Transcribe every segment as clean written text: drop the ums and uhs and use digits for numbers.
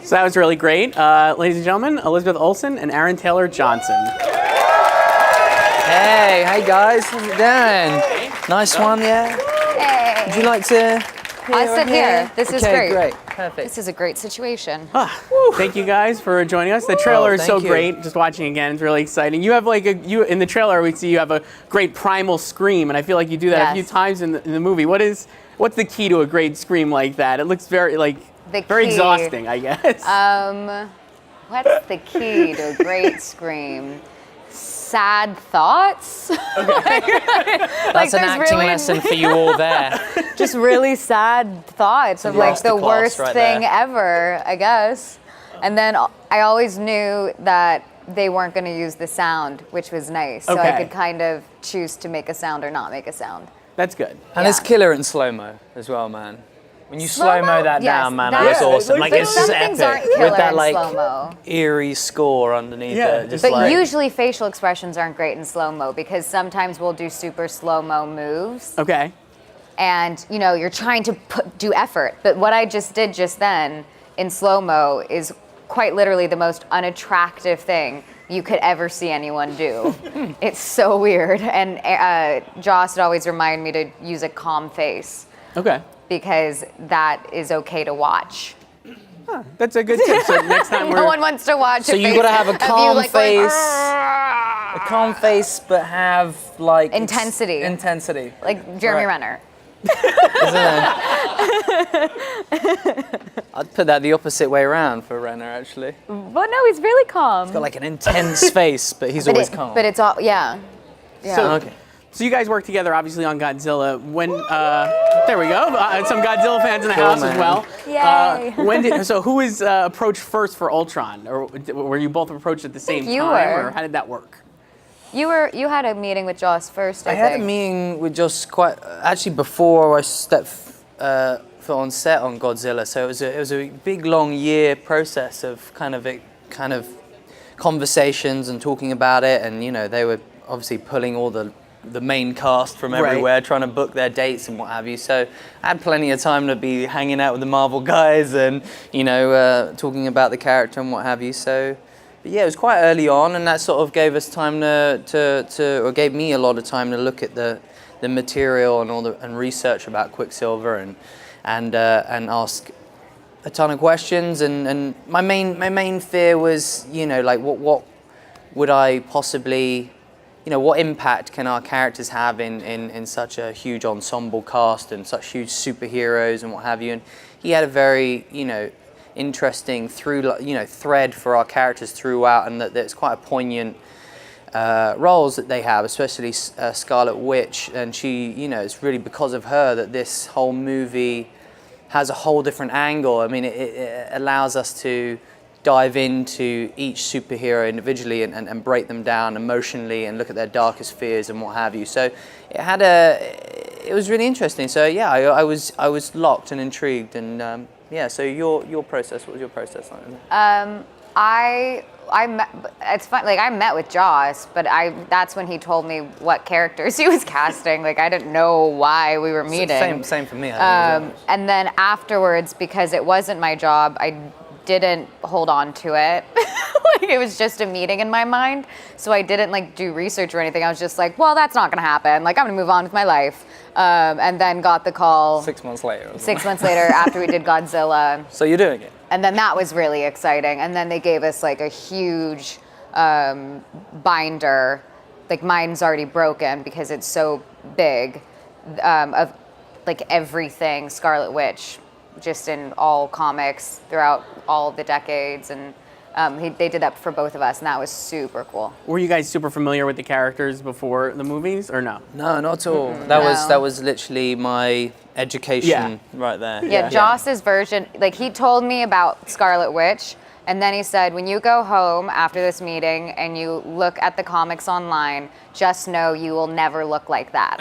So that was really great. Ladies and gentlemen, Elizabeth Olsen and Aaron Taylor Johnson. Hey, guys, how's it doing? Nice one, yeah. Hey. Would you like to? I'll sit here. This is Okay, great. great, perfect. This is a great situation. Thank you guys for joining us. The trailer is so thank you. great. Just watching again, it's really exciting. You have in the trailer we see you have a great primal scream, and I feel like you do that a few times in the movie. What's the key to a great scream like that? It looks very very exhausting, I guess. What's the key to a great scream? Sad thoughts. Okay. That's an acting lesson for you all there. Just really sad thoughts of like the worst thing ever, I guess. And then I always knew that they weren't going to use the sound, which was nice. So I could kind of choose to make a sound or not make a sound. That's good. And it's killer in slow-mo as well, man. When you slow-mo that down, man, that's that's awesome. Like, it's just things epic. aren't killer With that, in like, slow-mo. eerie score underneath it. Just But like, usually facial expressions aren't great in slow-mo because sometimes we'll do super slow-mo moves. Okay. And, you know, you're trying to do effort. But what I just did just then in slow-mo is quite literally the most unattractive thing you could ever see anyone do. It's so weird. And Joss would always remind me to use a calm face. Okay. Because that is okay to watch. Huh, that's a good tip. So next time No one wants to watch. So you gotta have a calm face, a calm face, but have like intensity. Intensity. Like Jeremy Renner. I'd put that the opposite way around for Renner, actually. But no, he's really calm. He's got like an intense face, but he's always calm. But it's all, yeah. So you guys work together, obviously, on Godzilla. When there we go, some Godzilla fans in the house as well. Yay! So who was approached first for Ultron, or were you both approached at the same time, or how did that work? You had a meeting with Joss first. I had a meeting with Joss actually before I stepped foot on set on Godzilla. So it was a big long year process of kind of conversations and talking about it, and you know they were obviously pulling all the main cast from everywhere, trying to book their dates and what have you. So I had plenty of time to be hanging out with the Marvel guys and, you know, talking about the character and what have you. So, but yeah, it was quite early on, and that sort of gave us time or gave me a lot of time to look at the material and research about Quicksilver and ask a ton of questions. And my main fear was, you know, like what would I possibly, you know, what impact can our characters have in such a huge ensemble cast and such huge superheroes and what have you? And he had a very, you know, interesting thread for our characters throughout, and that it's quite a poignant roles that they have, especially Scarlet Witch. And she, you know, it's really because of her that this whole movie has a whole different angle. I mean, it allows us to dive into each superhero individually and break them down emotionally and look at their darkest fears and what have you. So it was really interesting. So yeah, I was locked and intrigued, and yeah. So your process, what was your process like? It's fun. Like I met with Joss, but that's when he told me what characters he was casting. Like I didn't know why we were meeting. Same for me. And then afterwards, because it wasn't my job, I didn't hold on to it. Like it was just a meeting in my mind, so I didn't like do research or anything. I was just like, well, that's not gonna happen. Like I'm gonna move on with my life. And then got the call 6 months later. 6 months later after we did Godzilla. So you're doing it. And then that was really exciting. And then they gave us like a huge binder. Like mine's already broken because it's so big, of like everything Scarlet Witch, just in all comics throughout all of the decades. And they did that for both of us, and that was super cool. Were you guys super familiar with the characters before the movies, or no? No, not at all. That was literally my education right there. Yeah, Joss's version, like he told me about Scarlet Witch, and then he said, when you go home after this meeting and you look at the comics online, just know you will never look like that.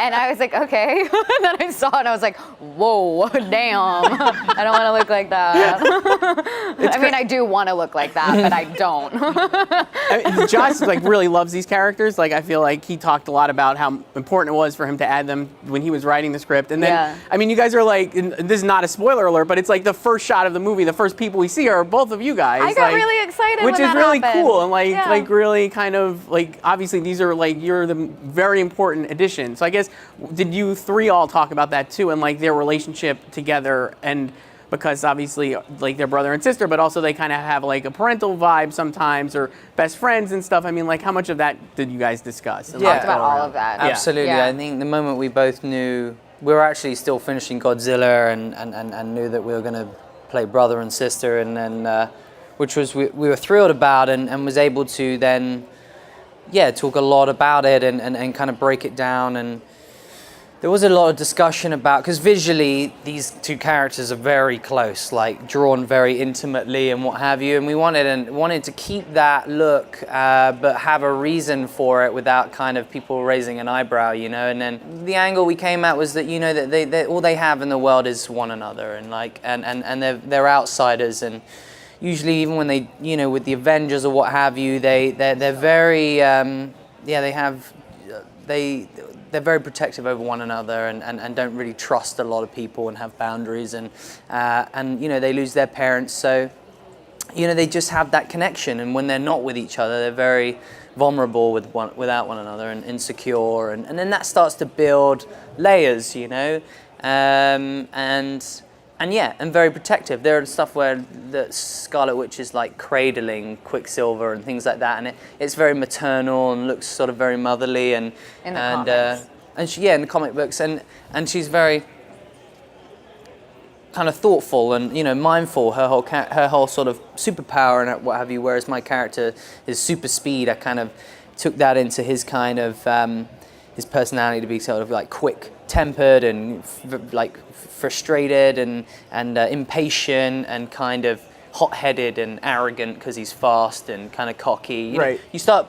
And I was like, okay. And then I saw it and I was like, whoa, damn. I don't want to look like that. I mean, I do want to look like that, but I don't. Josh like really loves these characters. Like I feel like he talked a lot about how important it was for him to add them when he was writing the script. And then, I mean, you guys are like, and this is not a spoiler alert, but it's like the first shot of the movie, the first people we see are both of you guys. I got really excited which when is that really happened. cool and like really kind of like obviously these are like you're the very important addition. So I guess did you three all talk about that too and like their relationship together and because obviously like they're brother and sister, but also they kind of have like a parental vibe sometimes or best friends and stuff. I mean, like how much of that did you guys discuss? Talked about all of that. Absolutely. Yeah. I think the moment we both knew we were actually still finishing Godzilla and knew that we were going to play brother and sister and then which was we were thrilled about and was able to then talk a lot about it and kind of break it down. And there was a lot of discussion about, because visually these two characters are very close, like drawn very intimately and what have you, and we wanted to keep that look but have a reason for it without kind of people raising an eyebrow, you know. And then the angle we came at was that, you know, that they all they have in the world is one another, and like and they're outsiders, and usually even when they, you know, with the Avengers or what have you, they're very they're very protective over one another and don't really trust a lot of people and have boundaries and you know, they lose their parents, so you know, they just have that connection, and when they're not with each other they're very vulnerable without one another and insecure, and then that starts to build layers, you know, and very protective. There are stuff where the Scarlet Witch is like cradling Quicksilver and things like that, and it's very maternal and looks sort of very motherly and in the comics. And she, in the comic books, and she's very kind of thoughtful and, you know, mindful. Her whole sort of superpower and what have you. Whereas my character is super speed. I kind of took that into his kind of his personality to be sort of like quick-tempered and like frustrated and impatient and kind of hot-headed and arrogant because he's fast and kind of cocky. You know, you start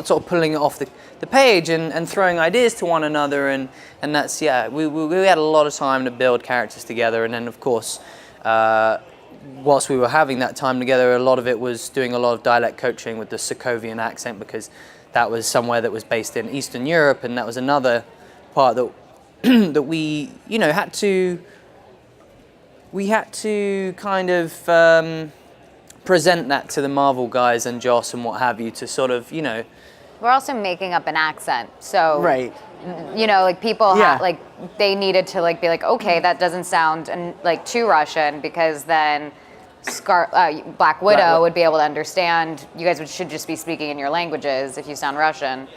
sort of pulling it off the page and throwing ideas to one another, and that's, we had a lot of time to build characters together. And then of course, whilst we were having that time together, a lot of it was doing a lot of dialect coaching with the Sokovian accent, because that was somewhere that was based in Eastern Europe, and that was another part that that we, you know, had to kind of present that to the Marvel guys and Joss and what have you, to sort of, you know. We're also making up an accent, so you know, like people like they needed to like be like, okay, that doesn't sound like too Russian, because then Black Widow would be able to understand. You guys should just be speaking in your languages if you sound Russian.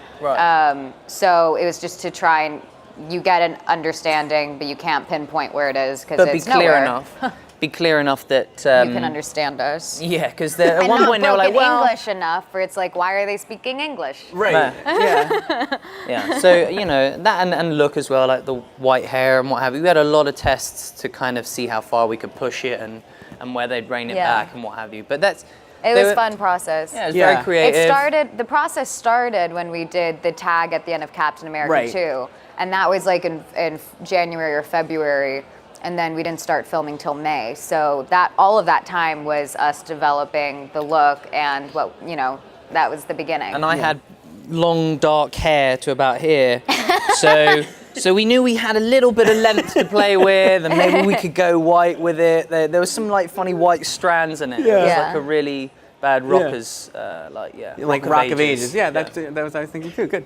So it was just to try and you get an understanding, but you can't pinpoint where it is because it's nowhere. Be clear enough that you can understand us. Yeah, because at one point they were like, well, English enough where it's like, why are they speaking English? Right. Yeah. So, you know, that and look as well, like the white hair and what have you. We had a lot of tests to kind of see how far we could push it and where they'd rein it back and what have you. But it was a fun process. Yeah, it was very creative. The process started when we did the tag at the end of Captain America 2. And that was like in January or February. And then we didn't start filming till May. So all of that time was us developing the look and what, you know, that was the beginning. And I had long dark hair to about here. So we knew we had a little bit of length to play with, and maybe we could go white with it. There was some like funny white strands in it. It was like a really bad rockers, like Rock of Ages. Yeah, that was what I was thinking too. Good.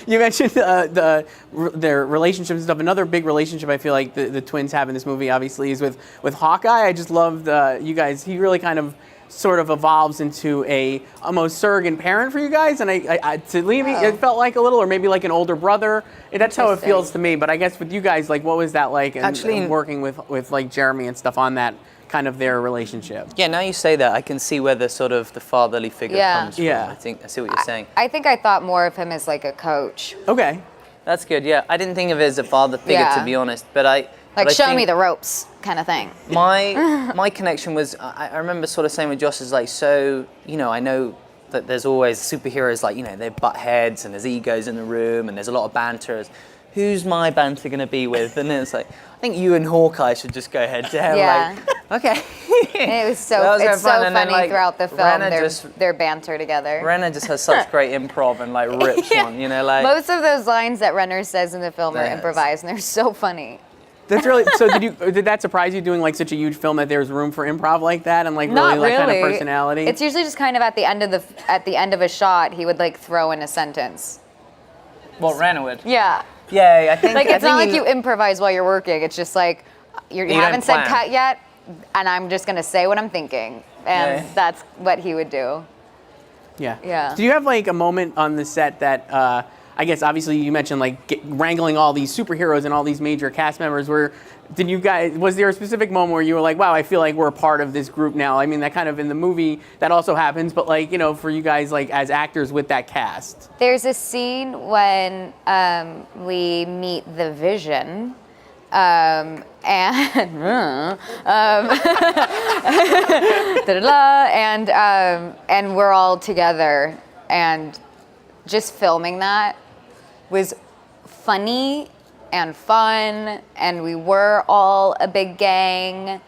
You mentioned their relationship and stuff. Another big relationship I feel like the twins have in this movie, obviously, is with Hawkeye. I just loved you guys. He really kind of sort of evolves into a almost surrogate parent for you guys, and to leave it felt like a little, or maybe like an older brother. That's how it feels to me. But I guess with you guys, like, what was that like? Actually, working with like Jeremy and stuff on that kind of their relationship. Yeah, now you say that, I can see where the sort of the fatherly figure comes from. I see what you're saying. I think I thought more of him as like a coach. Okay. That's good, yeah. I didn't think of it as a father figure, to be honest, but show me the ropes kind of thing. My connection was, I remember sort of saying with Josh, is like, so, you know, I know that there's always superheroes, like, you know, they butt heads and there's egos in the room and there's a lot of banter. Who's my banter going to be with? And then it's like, I think you and Hawkeye should just go head to head. Yeah. Like, okay. And it was so, it's so funny then, like, throughout the film, their banter together. Renner just has such great improv and like rips one, you know, like. Most of those lines that Renner says in the film are improvised, and they're so funny. That's really, so did that surprise you doing like such a huge film that there's room for improv like that and like Not really that kind of personality? It's usually just kind of at the end of a shot, he would like throw in a sentence. What, Renner would? Yeah. Yeah, I think. Like, it's not like you improvise while you're working. It's just like you haven't said cut yet, and I'm just gonna say what I'm thinking, and that's what he would do. Yeah. Yeah. Do you have like a moment on the set that I guess obviously you mentioned like wrangling all these superheroes and all these major cast members? Was there a specific moment where you were like, wow, I feel like we're a part of this group now? I mean, that kind of in the movie that also happens, but like, you know, for you guys like as actors with that cast. There's a scene when we meet the Vision. And and we're all together, and just filming that was funny and fun, and we were all a big gang,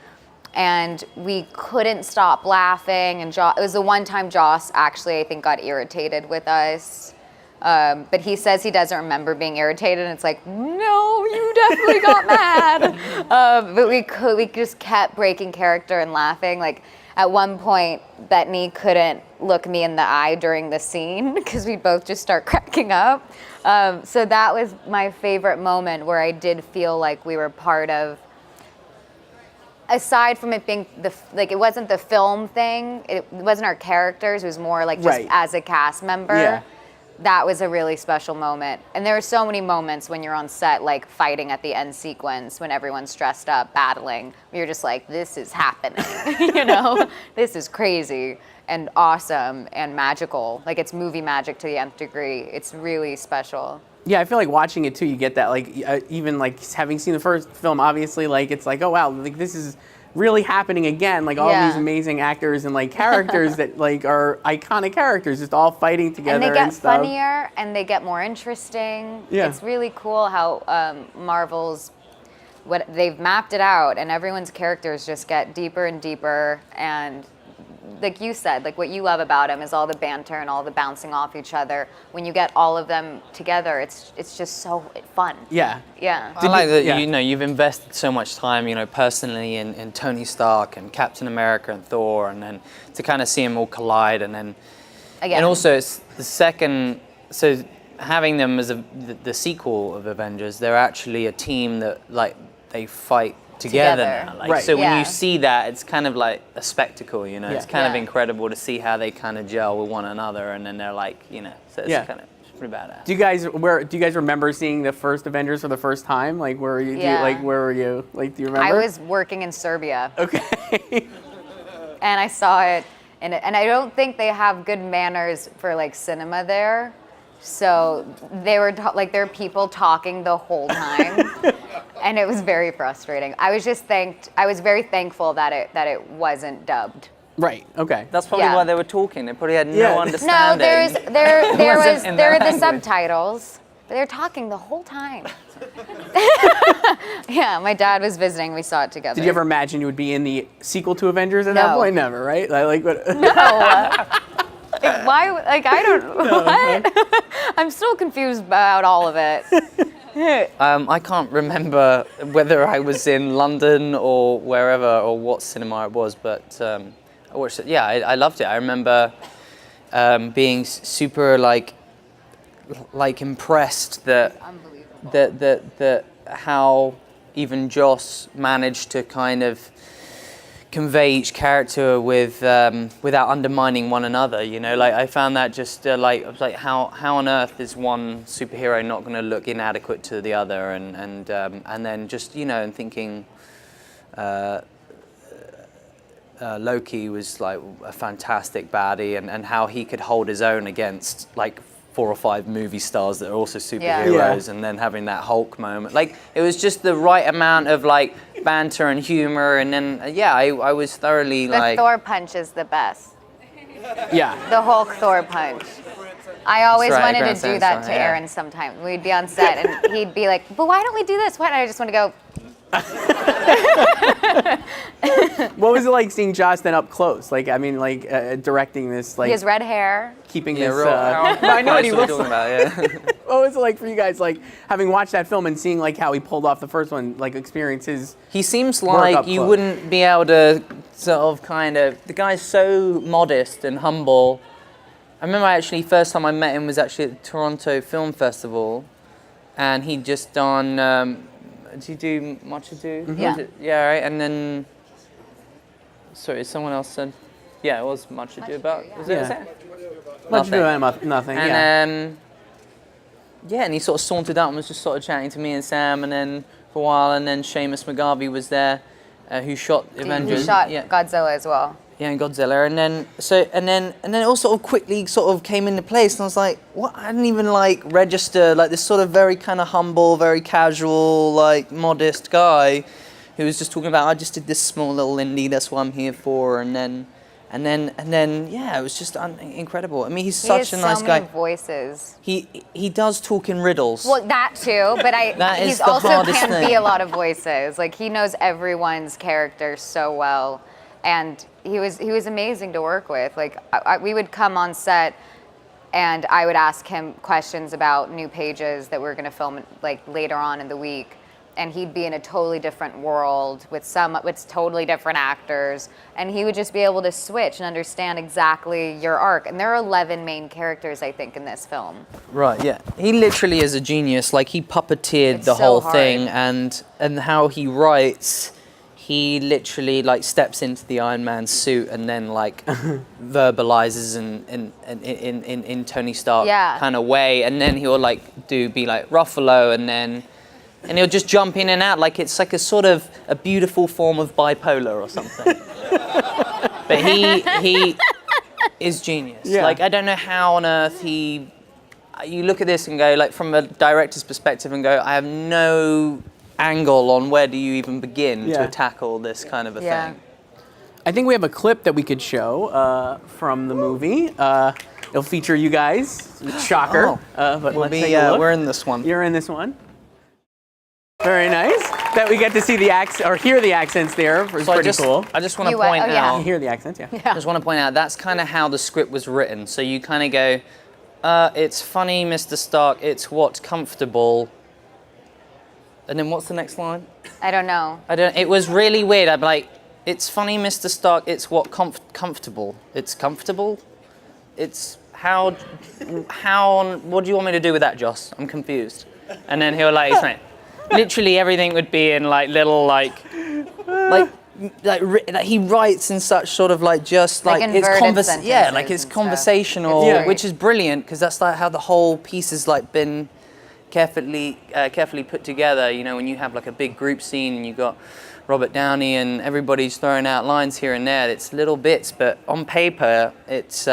and we couldn't stop laughing. And it was the one time Joss actually, I think, got irritated with us. But he says he doesn't remember being irritated, and it's like, no, you definitely got mad. But we just kept breaking character and laughing. Like, at one point, Bettany couldn't look me in the eye during the scene because we'd both just start cracking up. So that was my favorite moment where I did feel like we were part of, aside from it being it wasn't the film thing, it wasn't our characters, it was more like just as a cast member. Yeah. That was a really special moment. And there are so many moments when you're on set, like fighting at the end sequence, when everyone's dressed up, battling. You're just like, this is happening, you know? This is crazy and awesome and magical. Like, it's movie magic to the nth degree. It's really special. Yeah, I feel like watching it too, you get that, like, even like having seen the first film, obviously, like, it's like, oh wow, like this is really happening again, like all these amazing actors and like characters that like are iconic characters just all fighting together and they get and stuff. funnier and they get more interesting. Yeah. It's really cool how Marvel's, what they've mapped it out, and everyone's characters just get deeper and deeper. And like you said, like what you love about them is all the banter and all the bouncing off each other. When you get all of them together, it's just so fun. Yeah. Yeah. I like that, you know, you've invested so much time, you know, personally in Tony Stark and Captain America and Thor, and then to kind of see them all collide, and then again. And also it's the second, so having them as the sequel of Avengers, they're actually a team that like they fight together now. Like, so when you see that, it's kind of like a spectacle, you know. It's kind of incredible to see how they kind of gel with one another, and then they're like, you know, so it's kind of pretty badass. Do you guys remember seeing the first Avengers for the first time? Like, where were you? Where were you? Like, do you remember? I was working in Serbia. Okay. And I saw it, and I don't think they have good manners for like cinema there. So they were like, there are people talking the whole time, and it was very frustrating. I was very thankful that it wasn't dubbed. Right. Okay. That's probably why they were talking. They probably had no understanding. No, there were the subtitles, but they're talking the whole time. Yeah, my dad was visiting. We saw it together. Did you ever imagine you would be in the sequel to Avengers at that point? Never, right? Like what? No. Why? Like, I don't. What? I'm still confused about all of it. I can't remember whether I was in London or wherever or what cinema it was, but I watched it. Yeah, I loved it. I remember being super like impressed that how even Joss managed to kind of convey each character with without undermining one another, you know. Like, I found that just I was like, how on earth is one superhero not going to look inadequate to the other, and then just, you know, and thinking Loki was like a fantastic baddie, and how he could hold his own against like 4 or 5 movie stars that are also superheroes, and then having that Hulk moment. Like, it was just the right amount of like banter and humor, and then I was thoroughly the Thor punch is the best. Yeah. The Hulk Thor punch. I always That's right, wanted Grand to do that Slam, to yeah. Aaron sometime. We'd be on set and he'd be like, but why don't we do this? Why? And I just want to go, What was it like seeing Joss then up close? Like, I mean, like directing this, like he has red hair. keeping Yeah, this. real. I know what he looks like. About, yeah. What was it like for you guys, like having watched that film and seeing like how he pulled off the first one, like experiences? He seems Work like up you close. wouldn't be able to sort of the guy's so modest and humble. I remember actually first time I met him was actually at the Toronto Film Festival, and he'd just done, did you do Much Ado? Mm-hmm. Yeah. Yeah, right, and then, sorry, someone else said, yeah, it was Much Ado about, Ado, was yeah. it? Was it? Much ado about nothing. And Yeah. yeah, and he sort of sauntered out and was just sort of chatting to me and Sam, and then for a while, and then Seamus McGarvey was there, who shot Avengers. He shot yeah, Godzilla as well. yeah, and Godzilla, and then it all sort of quickly sort of came into place, and I was like, what? I didn't even like register like this sort of very kind of humble, very casual, like modest guy, who was just talking about I just did this small little indie, that's what I'm here for, and then yeah, it was just incredible. I mean, he's such a nice so guy. many voices. He does talk in riddles. Well, that too, but That is he's the also hardest can thing. be a lot of voices. Like he knows everyone's character so well, and he was amazing to work with. Like we would come on set, and I would ask him questions about new pages that we're going to film like later on in the week, and he'd be in a totally different world with totally different actors, and he would just be able to switch and understand exactly your arc. And there are 11 main characters, I think, in this film. Right, yeah. He literally is a genius. Like he puppeteered It's the so whole hard. thing, and how he writes, he literally like steps into the Iron Man suit and then like verbalizes in Tony Stark Yeah. kind of way, and then he'll like be like Ruffalo, and he'll just jump in and out like it's like a sort of a beautiful form of bipolar or something. But he is genius. Yeah. Like I don't know how on earth you look at this and go like from a director's perspective and go, I have no angle on where do you even begin Yeah. to tackle this kind of a Yeah. thing. I think we have a clip that we could show from the movie. It'll feature you guys. Shocker. But let's take a look. We're in this one. You're in this one. Very nice. That we get to see the accent or hear the accents there. It's So pretty cool. I just want to You, point oh, yeah. out. You hear the accents, yeah. I just want to point out that's kind of how the script was written. So you kind of go, it's funny, Mr. Stark. It's what's comfortable. And then what's the next line? I don't know. It was really weird. I'm like, it's funny, Mr. Stark. It's what comfortable. It's comfortable. It's how. What do you want me to do with that, Joss? I'm confused. And then he'll like, explain. Literally everything would be in like little like he writes in such sort of like just Like like it's inverted yeah, like sentences it's and stuff. conversational, It's great. which is brilliant because that's like how the whole piece has like been carefully put together. You know, when you have like a big group scene and you've got Robert Downey and everybody's throwing out lines here and there. It's little bits, but on paper, it's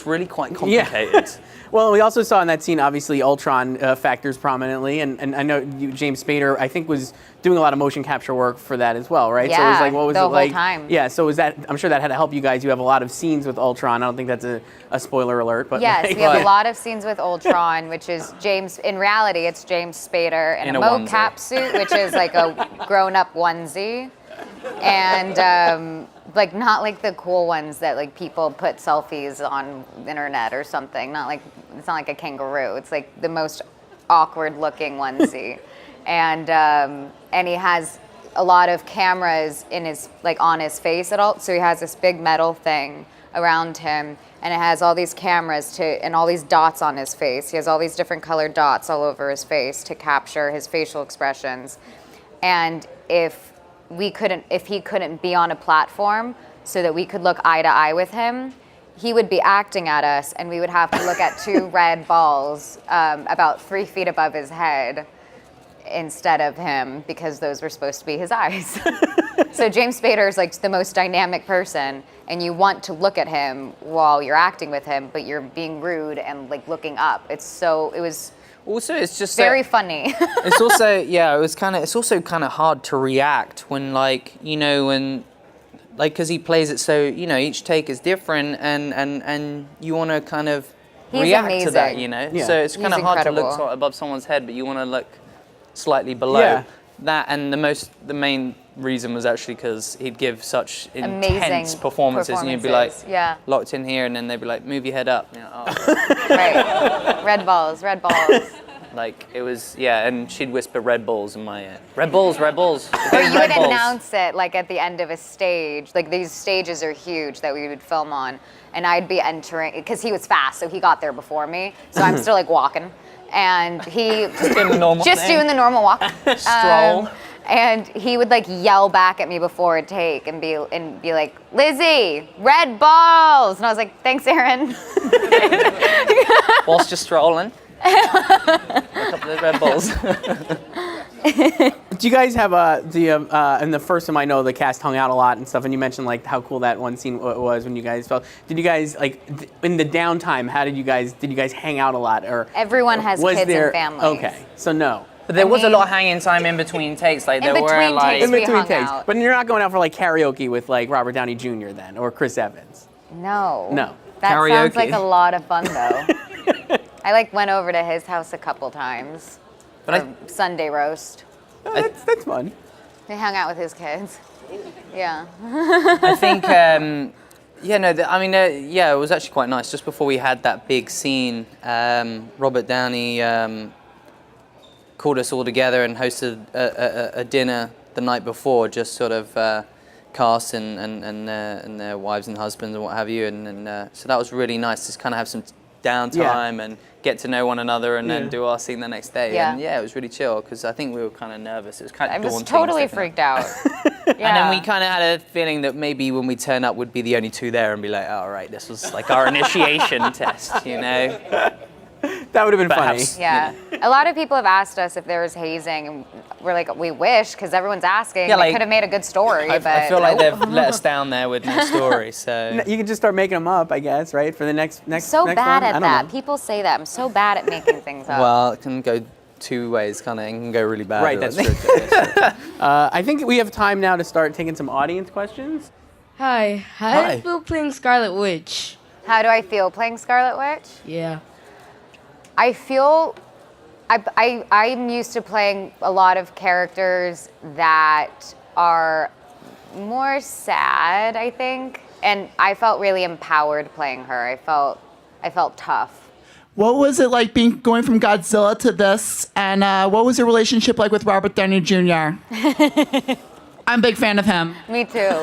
really quite complicated. Yeah. Well, we also saw in that scene, obviously, Ultron factors prominently, and I know James Spader, I think, was doing a lot of motion capture work for that as well, right? So it was Yeah, like, what was the it whole like? time. Yeah. So was that? I'm sure that had to help you guys. You have a lot of scenes with Ultron. I don't think that's a spoiler alert, but Yes, like, we have a lot of scenes with Ultron, which is James. In reality, it's James Spader in a onesie. mocap suit, which is like a grown-up onesie, and like not like the cool ones that like people put selfies on the internet or something. Not like it's not like a kangaroo. It's like the most awkward-looking onesie, and he has a lot of cameras in his like on his face at all. So he has this big metal thing around him, and it has all these cameras and all these dots on his face. He has all these different colored dots all over his face to capture his facial expressions. And if he couldn't be on a platform so that we could look eye to eye with him, he would be acting at us, and we would have to look at two red balls about 3 feet above his head instead of him, because those were supposed to be his eyes. So James Spader is like the most dynamic person, and you want to look at him while you're acting with him, but you're being rude and like looking up. It was Also, it's just very funny. It's also it's also kind of hard to react when like when like, because he plays it so, you know, each take is different, and you want to kind of react to that, you know. Yeah. So it's kind of hard to look above someone's head, but you want to look slightly below that. And the main reason was actually because he'd give such intense performances, and you'd be like locked in here, and then they'd be like, move your head up. You know, Right. Red balls. Like, it was, and she'd whisper Red Bulls in my ear. Red Bulls. Or you would announce it, like, at the end of a stage. Like, these stages are huge that we would film on. And I'd be entering, because he was fast, so he got there before me. So I'm still, like, walking. And he... Just doing the normal thing. Doing the normal walk. Stroll. And he would, like, yell back at me before a take and be like, Lizzie, red balls! And I was like, thanks, Aaron. Whilst just strolling. A couple of Red Bulls. Do you guys have in the first time I know the cast hung out a lot and stuff, and you mentioned like how cool that one scene was when you guys felt. Did you guys like in the downtime? How did you guys hang out a lot, or everyone has kids and families? Okay, so no. But there was a lot of hanging time in between takes. Like there were like in between takes. But you're not going out for like karaoke with like Robert Downey Jr. then, or Chris Evans. No. That sounds like a lot of fun though. I like went over to his house a couple times for Sunday roast. Oh, that's fun. They hung out with his kids. Yeah. I think, it was actually quite nice. Just before we had that big scene, Robert Downey called us all together and hosted a dinner the night before, just sort of cast and their wives and husbands and what have you. And so that was really nice to kind of have some downtime and get to know one another and then do our scene the next day. And it was really chill because I think we were kind of nervous. It was kind of daunting. I was totally freaked out. And then we kind of had a feeling that maybe when we turn up, we'd be the only two there and be like, all right, this was like our initiation test, you know? That would have been funny. Yeah. A lot of people have asked us if there was hazing, and we're like, we wish, because everyone's asking. Yeah, they could have made a good story, but I feel like they've let us down there with no story, so... You can just start making them up, I guess, right? For the next so next bad one? at that. People say that. I'm so bad at making things up. Well, it can go two ways, kind of. It can go really bad. Right, that's true. I think we have time now to start taking some audience questions. Hi. How do you feel playing Scarlet Witch? How do I feel playing Scarlet Witch? Yeah. I feel I'm used to playing a lot of characters that are more sad, I think, and I felt really empowered playing her. I felt tough. What was it like going from Godzilla to this, and what was your relationship like with Robert Downey Jr.? I'm a big fan of him. Me too.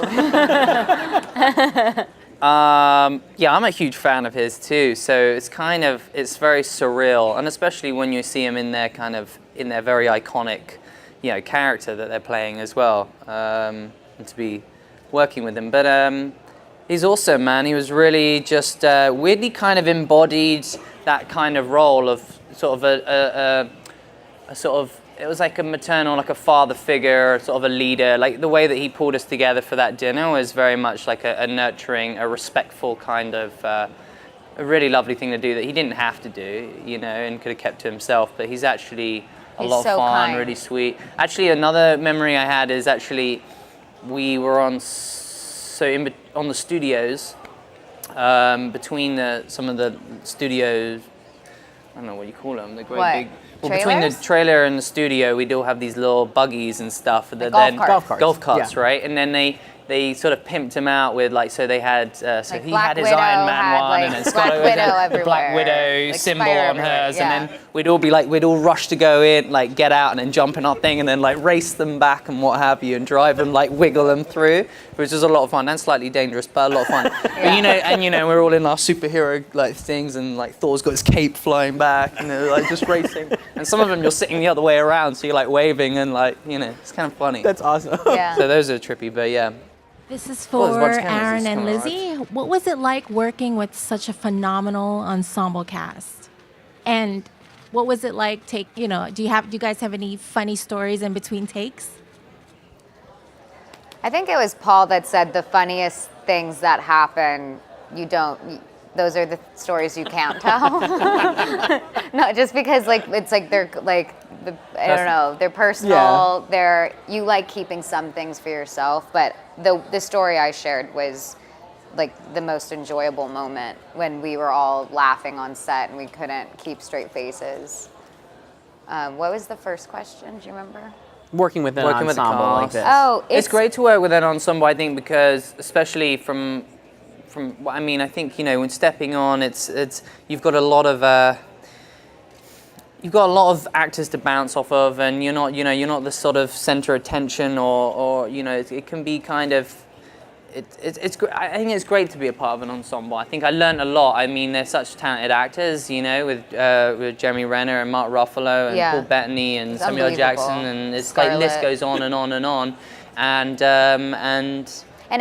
I'm a huge fan of his too. So it's very surreal, and especially when you see him in their very iconic, character that they're playing as well, and to be working with him. But he's awesome, man. He was really just weirdly kind of embodied that kind of role of sort of a sort of. It was like a maternal, like a father figure, sort of a leader. Like the way that he pulled us together for that dinner was very much like a nurturing, a respectful kind of, a really lovely thing to do that he didn't have to do, and could have kept to himself. But he's actually a lot of fun, really sweet. Actually, another memory I had is actually we were on the studios, between some of the studios. I don't know what you call them. The great big. Well, between the trailer and the studio, we do have these little buggies and stuff. Like golf carts, right? And then they sort of pimped him out with so they had like he Black had his Widow Iron Man one, and then Scarlet Widow the Black Widow like symbol Spider on hers, yeah. and then we'd all rush to go in, get out, and then jump in our thing, and then race them back and what have you, and drive them, wiggle them through, which was a lot of fun and slightly dangerous, but a lot of fun. But we're all in our superhero things, and Thor's got his cape flying back, and they're just racing, and some of them you're sitting the other way around, so you're waving, and it's kind of funny. That's awesome. Yeah. So those are trippy, but yeah. This is for Aaron and Lizzie. What was it like working with such a phenomenal ensemble cast? And what was it like do you guys have any funny stories in between takes? I think it was Paul that said the funniest things that happen, those are the stories you can't tell. No, just because like it's like they're like I don't know, they're personal. You like keeping some things for yourself, but the story I shared was like the most enjoyable moment when we were all laughing on set and we couldn't keep straight faces. What was the first question? Do you remember? Working with an ensemble like this. Oh, it's great to work with an ensemble, I think, because especially from I mean, I think, you know, when stepping on, it's you've got a lot of actors to bounce off of, and you're not the sort of center of attention, or you know, it can be kind of. I think it's great to be a part of an ensemble. I think I learned a lot. I mean, they're such talented actors, you know, with Jeremy Renner and Mark Ruffalo and Paul Bettany and Samuel L. Jackson, and it's like the list goes on and on and on, and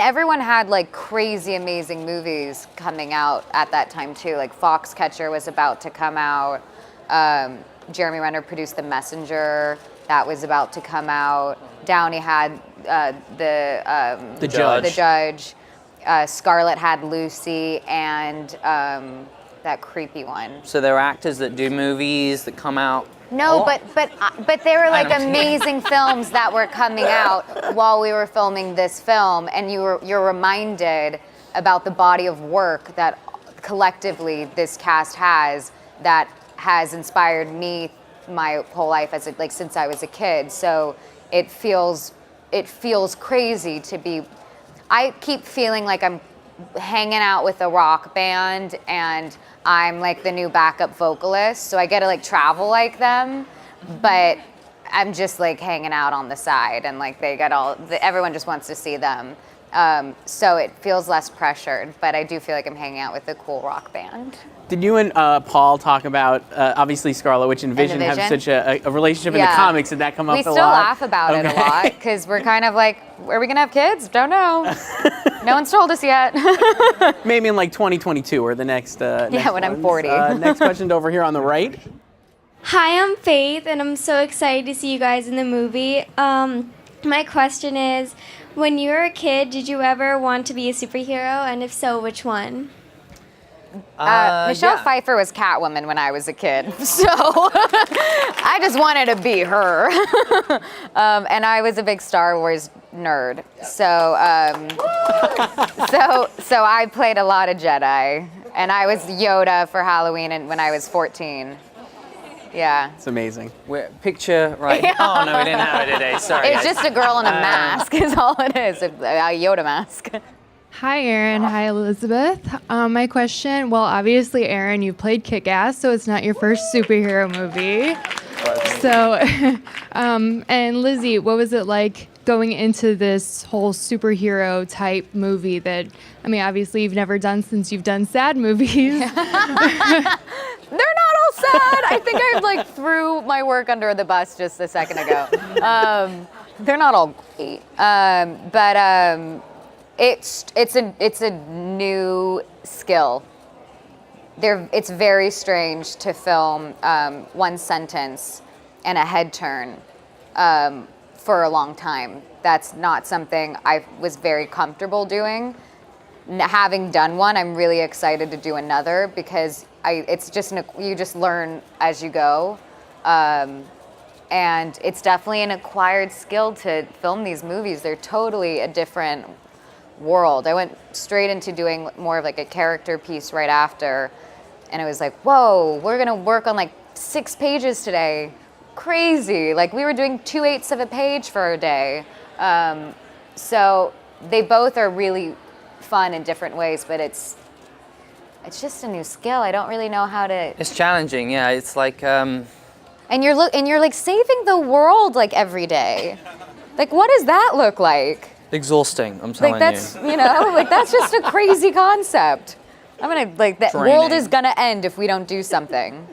everyone had like crazy amazing movies coming out at that time too. Like Foxcatcher was about to come out. Jeremy Renner produced The Messenger. That was about to come out. Downey had the Judge. Scarlett had Lucy, and that creepy one. So there are actors that do movies that come out. No, but they were like amazing films that were coming out while we were filming this film, and you're reminded about the body of work that collectively this cast has that has inspired me my whole life since I was a kid. So it feels crazy to be. I keep feeling like I'm hanging out with a rock band and I'm like the new backup vocalist, so I get to like travel like them, but I'm just like hanging out on the side, and like everyone just wants to see them. So it feels less pressured, but I do feel like I'm hanging out with a cool rock band. Did you and Paul talk about, obviously Scarlet Witch and Vision have such a relationship in the comics? Did that come up a lot? We still laugh about it a lot, because we're kind of like, are we going to have kids? Don't know. No one's told us yet. Maybe in like 2022 or the next when ones. I'm 40. Next question over here on the right. Hi, I'm Faith, and I'm so excited to see you guys in the movie. My question is, when you were a kid, did you ever want to be a superhero? And if so, which one? Michelle Pfeiffer was Catwoman when I was a kid, so I just wanted to be her. And I was a big Star Wars nerd, so I played a lot of Jedi, and I was Yoda for Halloween when I was 14. Yeah. It's amazing. Picture, right. Oh, no, we didn't have it today. Sorry. It's just a girl in a mask is all it is, a Yoda mask. Hi, Erin. Hi, Elizabeth. My question, well, obviously, Erin, you played Kick-Ass, so it's not your first superhero movie. So, and Lizzie, what was it like going into this whole superhero type movie that, I mean, obviously you've never done since you've done sad movies. They're not all sad. I think I like threw my work under the bus just a second ago. They're not all great, but it's a new skill. It's very strange to film one sentence and a head turn for a long time. That's not something I was very comfortable doing. Having done one, I'm really excited to do another because it's just you just learn as you go, and it's definitely an acquired skill to film these movies. They're totally a different world. I went straight into doing more of like a character piece right after, and it was like, whoa, we're gonna work on like 6 pages today. Crazy. Like we were doing 2/8 of a page for a day. So they both are really fun in different ways, but it's just a new skill. I don't really know how to. It's challenging, yeah. It's like. And you're like saving the world like every day. Like what does that look like? Exhausting, I'm telling you. Like that's like that's just a crazy concept. I'm gonna like the world is gonna end if we don't do something.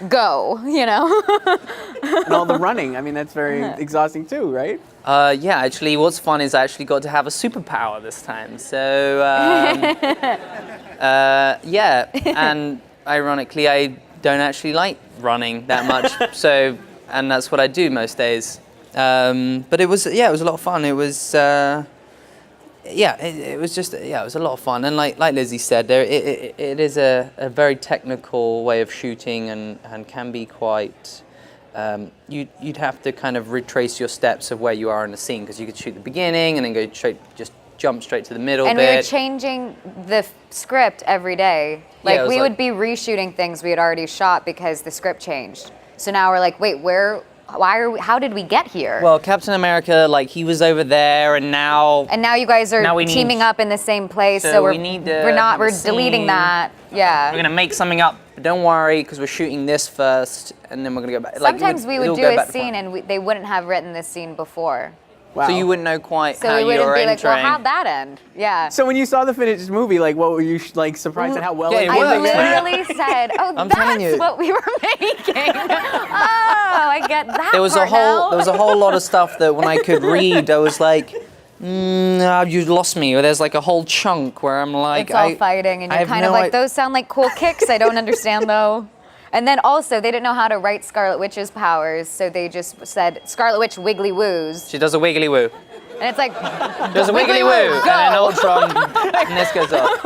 Go, And all the running. I mean, that's very exhausting too, right? Yeah, actually, what's fun is I actually got to have a superpower this time. So, yeah, and ironically, I don't actually like running that much. So, and that's what I do most days. But it was a lot of fun. It was, it was just it was a lot of fun, and like Lizzie said, it is a very technical way of shooting, and can be quite. You'd have to kind of retrace your steps of where you are in the scene, because you could shoot the beginning and then jump straight to the middle. And we were changing the script every day. Like we would be reshooting things we had already shot because the script changed. So now we're like, wait, how did we get here? Well, Captain America, like he was over there, and now you guys are teaming up in the same place. So we're deleting that. Yeah. We're gonna make something up. But don't worry, because we're shooting this first, and then we're gonna go back. Sometimes we would do a scene, and they wouldn't have written this scene before. Wow. So you wouldn't know quite so how we you're wouldn't be entering. like, well, how'd that end? Yeah. So when you saw the finished movie, like, what were you like surprised at how well it I was? literally said, "Oh, that's what we were making." Oh, I get that. There was a whole lot of stuff that when I could read, I was like, you lost me. Or there's like a whole chunk where I'm like, it's all fighting, and you're kind of like, those sound like cool kicks. I don't understand though. And then also, they didn't know how to write Scarlet Witch's powers, so they just said, Scarlet Witch wiggly woos. She does a wiggly woo. And it's like, there's a wiggly woo, and then Ultron, and this goes off.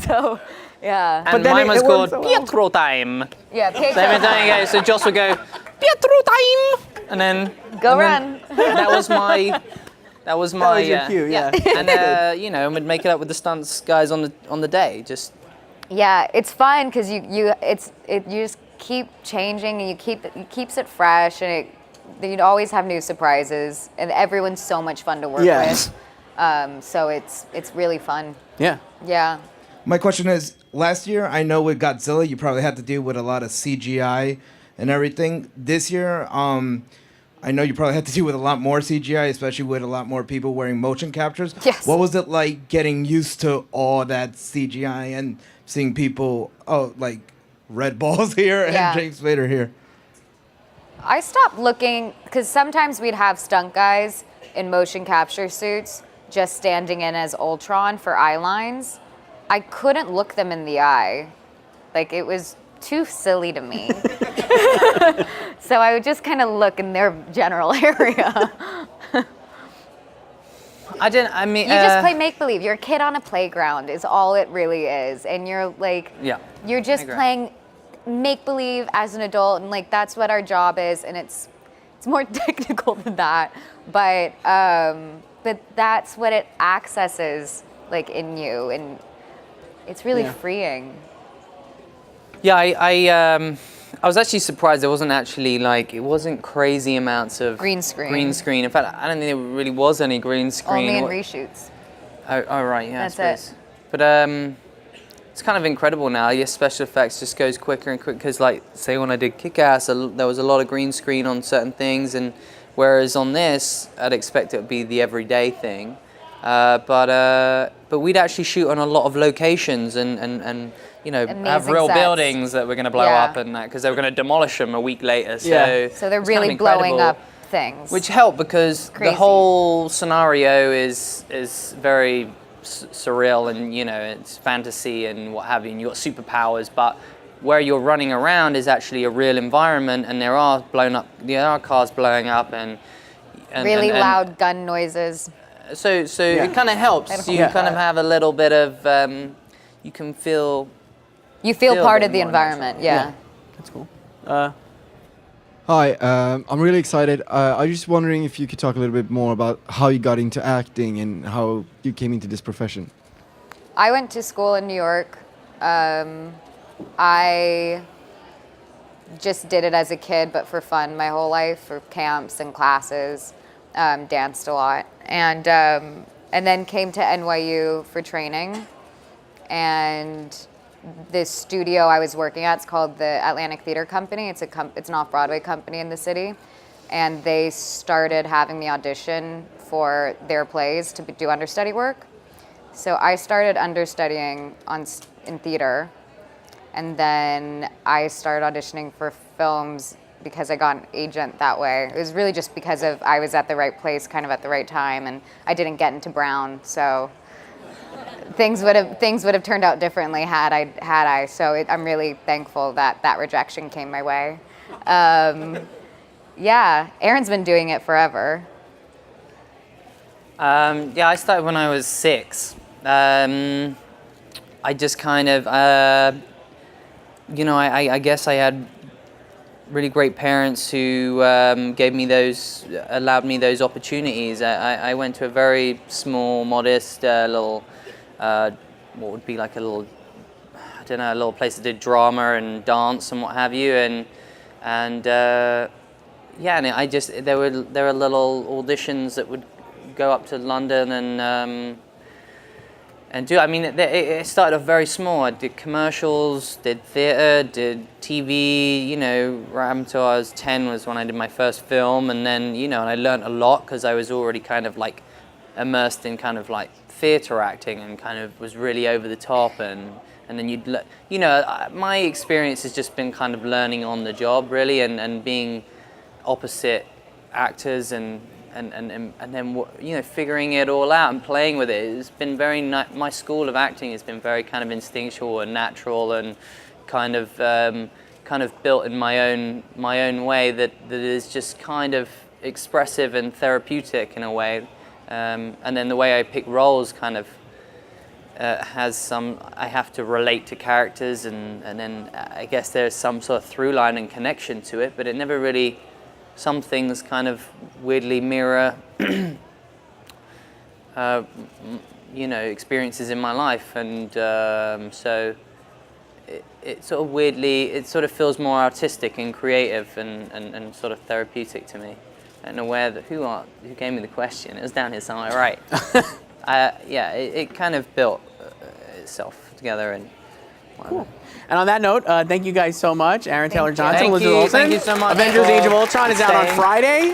So, yeah. And mine was called Pietro time. Yeah, Pietro so every time you go, so Joss would go, Pietro time, and then run. That was my your cue, yeah. And we'd make it up with the stunts guys on the day, just. Yeah, it's fun because you just keep changing, and it keeps it fresh, and you'd always have new surprises, and everyone's so much fun to work with. So it's really fun. Yeah. Yeah. My question is, last year, I know with Godzilla, you probably had to deal with a lot of CGI and everything. This year, I know you probably had to deal with a lot more CGI, especially with a lot more people wearing motion captures. Yes. What was it like getting used to all that CGI and seeing people, like Red Balls here and James Spader here? I stopped looking, because sometimes we'd have stunt guys in motion capture suits just standing in as Ultron for eye lines. I couldn't look them in the eye. Like, it was too silly to me. So I would just kind of look in their general area. You just play make-believe. You're a kid on a playground is all it really is. And you're like, you're just playing make-believe as an adult, and like that's what our job is, and it's more technical than that. But that's what it accesses like in you, and it's really freeing. Yeah, I was actually surprised there wasn't actually it wasn't crazy amounts of green screen. In fact, I don't think there really was any green screen. Only in reshoots. Oh right, yeah. That's it. But it's kind of incredible now. Yes, special effects just goes quicker and quicker, because say when I did Kick-Ass, there was a lot of green screen on certain things, and whereas on this, I'd expect it would be the everyday thing. But we'd actually shoot on a lot of locations and have real buildings that we're going to blow up, and that because they were going to demolish them a week later. So they're really blowing up things, which helped because the whole scenario is very surreal, and it's fantasy and what have you, and you've got superpowers, but where you're running around is actually a real environment, and there are cars blowing up and really loud gun noises. So it kind of helps. You kind of have a little bit of you can feel. You feel part of the environment. Yeah. That's cool. Hi, I'm really excited. I was just wondering if you could talk a little bit more about how you got into acting and how you came into this profession. I went to school in New York. I just did it as a kid, but for fun my whole life, for camps and classes, danced a lot. And then came to NYU for training. And this studio I was working at, it's called the Atlantic Theater Company. It's an off-Broadway company in the city. And they started having me audition for their plays to do understudy work. So I started understudying in theater. And then I started auditioning for films because I got an agent that way. It was really just because I was at the right place, kind of at the right time, and I didn't get into Brown, so things would have turned out differently had I. So I'm really thankful that rejection came my way. Yeah, Aaron's been doing it forever. Yeah, I started when I was 6. I just kind of, I guess I had really great parents who allowed me those opportunities. I went to a very small, modest little, what would be like a little, I don't know, a little place that did drama and dance and what have you, and I just there were little auditions that would go up to London and do. I mean, it started off very small. I did commercials, did theatre, did TV. Right up until I was 10 was when I did my first film, and then and I learned a lot because I was already kind of like immersed in kind of like theatre acting and kind of was really over the top and then my experience has just been kind of learning on the job really and being opposite actors and then figuring it all out and playing with it. It's been very my school of acting has been very kind of instinctual and natural and kind of built in my own way that is just kind of expressive and therapeutic in a way, and then the way I pick roles kind of has some, I have to relate to characters and then I guess there's some sort of through line and connection to it, but it never really, some things kind of weirdly mirror experiences in my life, and so it sort of weirdly, it sort of feels more artistic and creative and sort of therapeutic to me. I don't know who gave me the question. It was down here somewhere, right? It kind of built itself together and cool. And on that note, thank you guys so much. Aaron Taylor Johnson, Thank Elizabeth you. Olsen. Thank you so much. Avengers Age of Ultron is out on Friday.